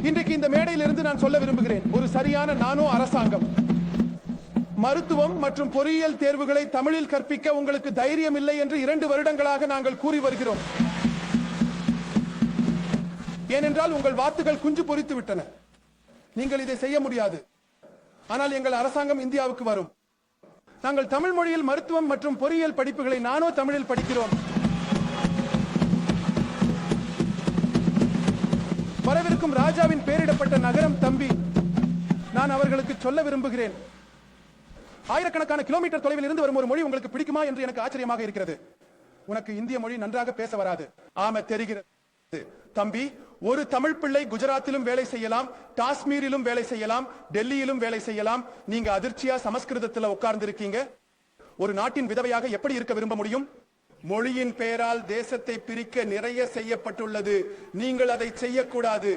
இன்றைக்கு இந்த மேடையில் இருந்து நான் சொல்ல விரும்புகிறேன், ஒரு சரியான நானோ அரசாங்கம் மருத்துவம் மற்றும் பொறியியல் தேர்வுகளை தமிழில் கற்பிக்க உங்களுக்கு தைரியம் இல்லை என்று 2 வருடங்களாக நாங்கள் கூறி வருகிறோம். ஏனென்றால் உங்கள் வாத்துகள் குஞ்சு பொரித்து விட்டன. நீங்கள் இதை செய்ய முடியாது. ஆனால் எங்கள் அரசாங்கம் இந்தியாவுக்கு வரும். நாங்கள் தமிழ் மொழியில் மருத்துவம் மற்றும் பொறியியல் படிப்புகளை நானோ தமிழில் படிக்கிறோம். வரவிருக்கும் ராஜாவின் பெயரிடப்பட்ட நகரம் தம்பி. நான் அவர்களுக்கு சொல்ல விரும்புகிறேன், ஆயிரக்கணக்கான கிலோமீட்டர் தொலைவில் இருந்து வரும் ஒரு மொழி உங்களுக்கு பிடிக்குமா என்று எனக்கு ஆச்சரியமாக இருக்கிறது. உனக்கு இந்திய மொழி நன்றாக பேச வராது. ஆமா, தெரிகிறது தம்பி. ஒரு தமிழ் பிள்ளை குஜராத்திலும் வேலை செய்யலாம், காஷ்மீரிலும் வேலை செய்யலாம், டெல்லியிலும் வேலை செய்யலாம். நீங்க அதிர்ச்சியா சமஸ்கிருதத்தில் உட்கார்ந்து இருக்கீங்க. ஒரு நாட்டின் விதவையாக எப்படி இருக்க விரும்ப முடியும்? மொழியின் பெயரால் தேசத்தை பிரிக்க நிறைய செய்யப்பட்டுள்ளது. நீங்கள் அதை செய்யக்கூடாது.